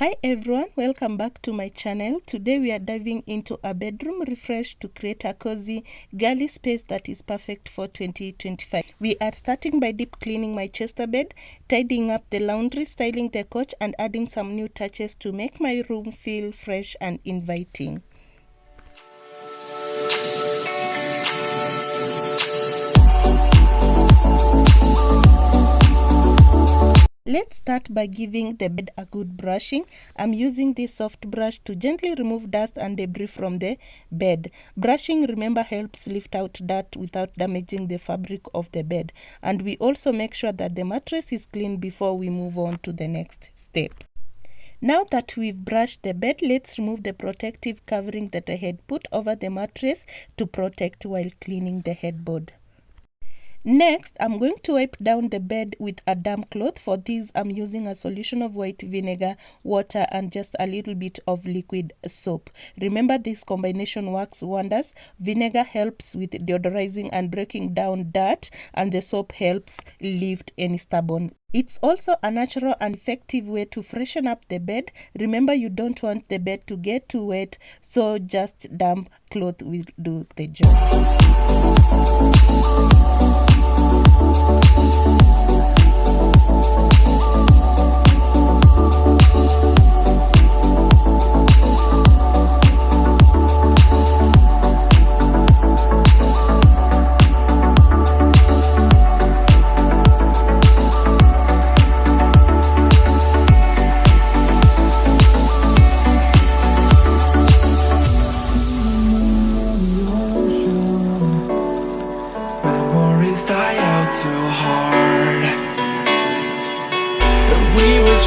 Hi everyone, welcome back to my channel. Today we are diving into a bedroom refresh to create a cozy, girly space that is perfect for 2025. We are starting by deep cleaning my Chester bed, tidying up the laundry, styling the couch, and adding some new touches to make my room feel fresh and inviting. Let's start by giving the bed a good brushing. I'm using this soft brush to gently remove dust and debris from the bed. Brushing, remember, helps lift out dirt without damaging the fabric of the bed. And we also make sure that the mattress is clean before we move on to the next step. Now that we've brushed the bed, let's remove the protective covering that I had put over the mattress to protect while cleaning the headboard. Next, I'm going to wipe down the bed with a damp cloth. For this, I'm using a solution of white vinegar, water, and just a little bit of liquid soap. Remember, this combination works wonders. Vinegar helps with deodorizing and breaking down dirt, and the soap helps lift any stubborn. It's also a natural and effective way to freshen up the bed. Remember, you don't want the bed to get too wet, so just damp cloth will do the job.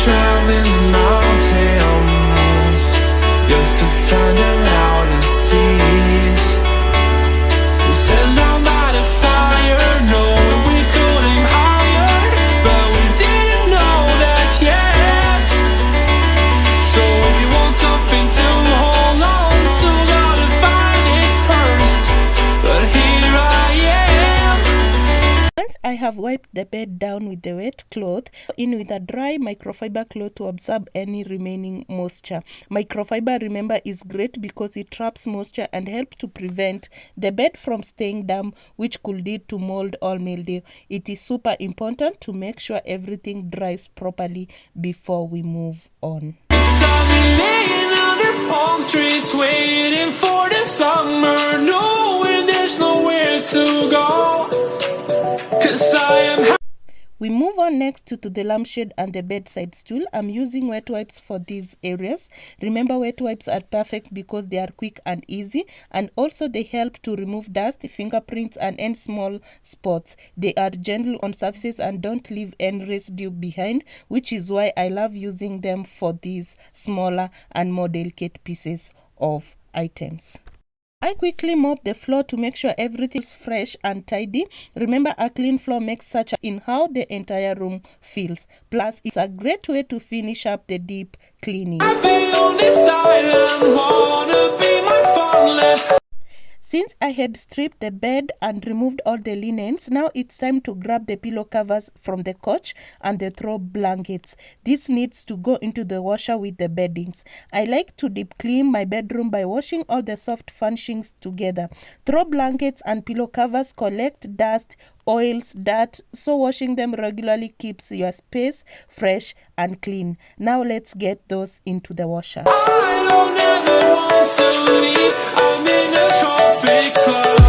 Traveling mountains just to find the loudest tears. We set down by the fire, knowing we could aim higher, but we didn't know that yet. So if you want something to hold on to, gotta find it first. But here I am. Once I have wiped the bed down with the wet cloth, in with a dry microfiber cloth to absorb any remaining moisture. Microfiber, remember, is great because it traps moisture and helps to prevent the bed from staying damp, which could lead to mold or mildew. It is super important to make sure everything dries properly before we move on. Laying under palm trees, waiting for the summer, knowing there's nowhere to go. 'Cause I am. We move on next to the lampshade and the bedside stool. I'm using wet wipes for these areas. Remember, wet wipes are perfect because they are quick and easy, and also they help to remove dust, fingerprints, and any small spots. They are gentle on surfaces and don't leave any residue behind, which is why I love using them for these smaller and more delicate pieces of items. I quickly mop the floor to make sure everything is fresh and tidy. Remember, a clean floor makes such a in how the entire room feels. Plus, it's a great way to finish up the deep cleaning. Since I had stripped the bed and removed all the linens, now it's time to grab the pillow covers from the couch and the throw blankets. This needs to go into the washer with the beddings. I like to deep clean my bedroom by washing all the soft furnishings together. Throw blankets and pillow covers collect dust, oils, dirt, so washing them regularly keeps your space fresh and clean. Now let's get those into the washer. I don't ever want to leave. I'm in a tropic club.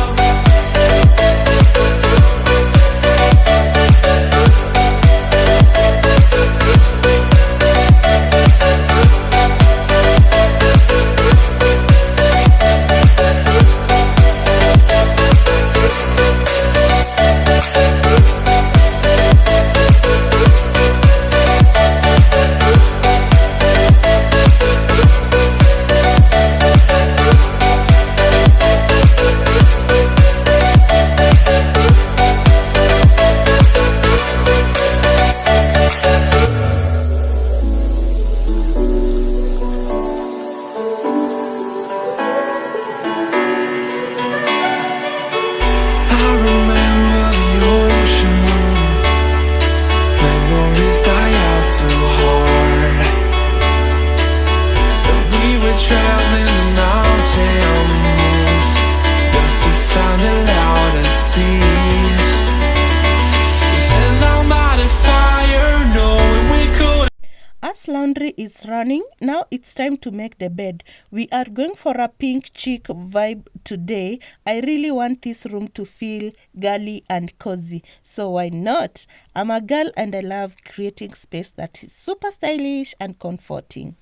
laundry is running. Now it's time to make the bed. We are going for a pink chic vibe today. I really want this room to feel girly and cozy. So why not? I'm a girl and I love creating space that is super stylish and comforting.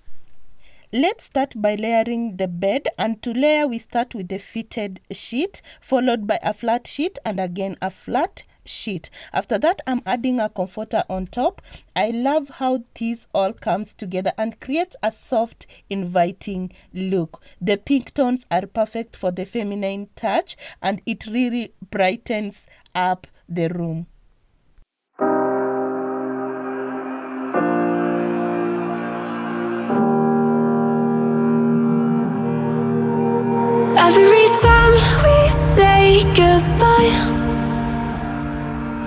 Let's start by layering the bed, and to layer we start with the fitted sheet followed by a flat sheet and again a flat sheet. After that, I'm adding a comforter on top. I love how this all comes together and creates a soft, inviting look. The pink tones are perfect for the feminine touch and it really brightens up the room. Every time we say goodbye,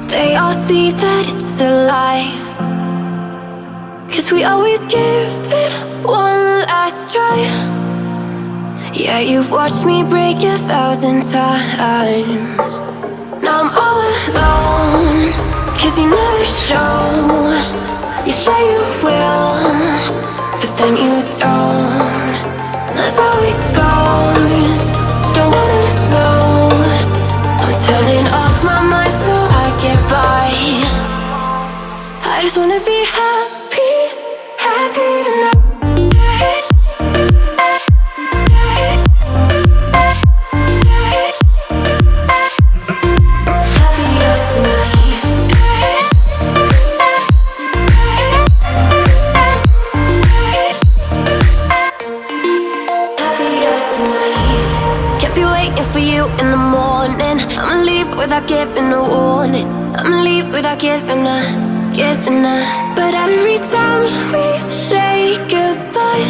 they all see that it's a lie. 'Cause we always give it one last try. Yeah, you've watched me break 1,000 times. Now I'm all alone, 'cause you never show. You say you will, but then you don't. That's how it goes. Don't wanna know. I'm turning off my mind so I get by. I just wanna be happy, happy tonight. Happier tonight. Happier tonight. Can't be waiting for you in the morning. I'ma leave without giving a warning. I'ma leave without giving a. But every time we say goodbye,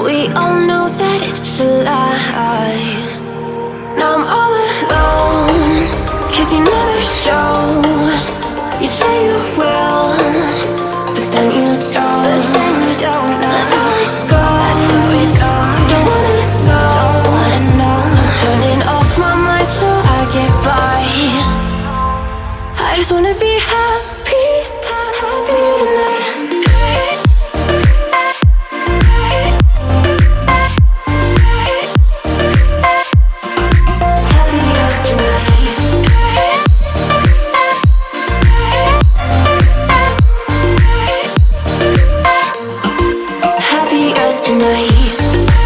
we all know that it's a lie. Now I'm all alone, 'cause you never show. You say you will, but then you don't. That's how it goes. Don't wanna know. I'm turning off my mind so I get by. I just wanna be happy, happy tonight. Happier tonight. Happier tonight.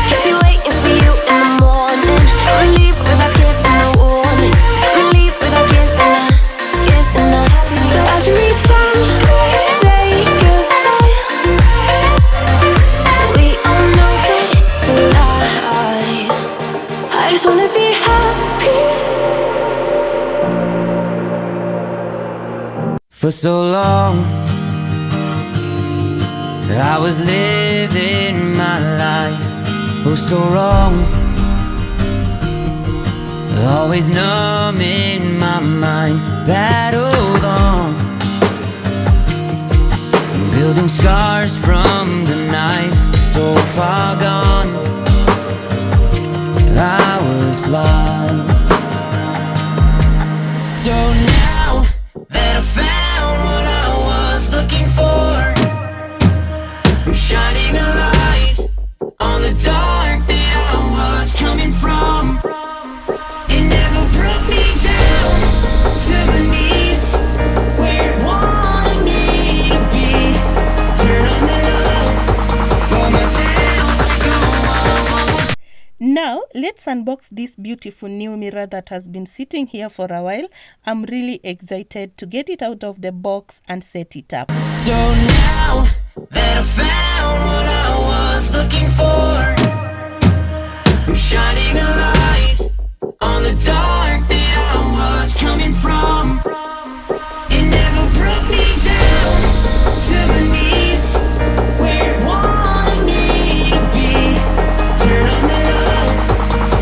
Can't be waiting for you in the morning. I'ma leave without giving a warning. I'ma leave without giving a. But every time we say goodbye, we all know that it's a lie. I just wanna be happy. For so long, I was living my life, oh so wrong. Always numb in my mind, battled on, building scars from the knife, so far gone. I was blind. So now that I found what I was looking for, I'm shining a light on the dark that I was coming from. It never broke me down to my knees, where it wanted me to be. Turn on the love for myself, go on. Now, let's unbox this beautiful new mirror that has been sitting here for a while. I'm really excited to get it out of the box and set it up. So now that I found what I was looking for, I'm shining a light on the dark that I was coming from. It never broke me down to my knees, where it wanted me to be. Turn on the love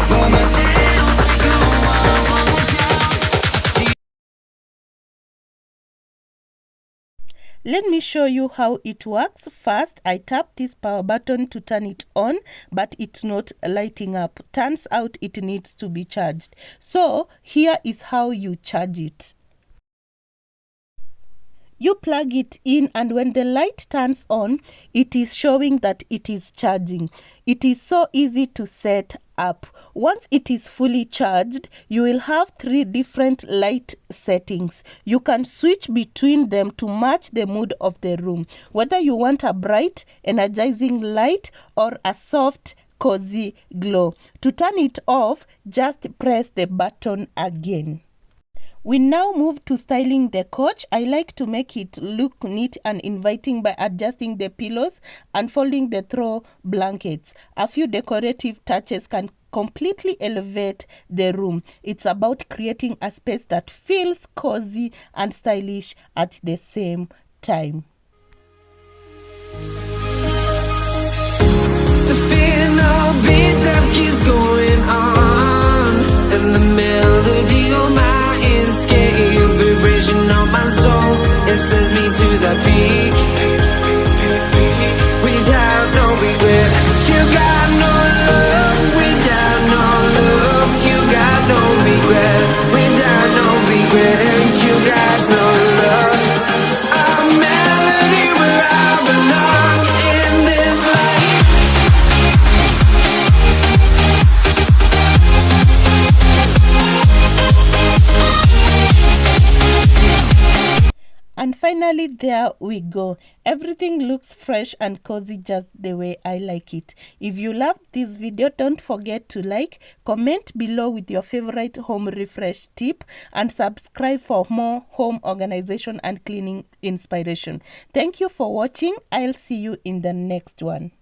for myself, go on, one more down. Let me show you how it works. First, I tap this power button to turn it on, but it's not lighting up. Turns out it needs to be charged. So here is how you charge it. You plug it in, and when the light turns on, it is showing that it is charging. It is so easy to set up. Once it is fully charged, you will have 3 different light settings. You can switch between them to match the mood of the room, whether you want a bright, energizing light or a soft, cozy glow. To turn it off, just press the button again. We now move to styling the couch. I like to make it look neat and inviting by adjusting the pillows and folding the throw blankets. A few decorative touches can completely elevate the room. It's about creating a space that feels cozy and stylish at the same time. The fear no beat up keeps going on, and the melody of my escape, vibration of my soul, it sends me to the peak, without no regret. You got no love, without no love. You got no regret, without no regret. You got no love. A melody where I belong in this life. And finally, there we go. Everything looks fresh and cozy just the way I like it. If you loved this video, don't forget to like, comment below with your favorite home refresh tip, and subscribe for more home organization and cleaning inspiration. Thank you for watching. I'll see you in the next one.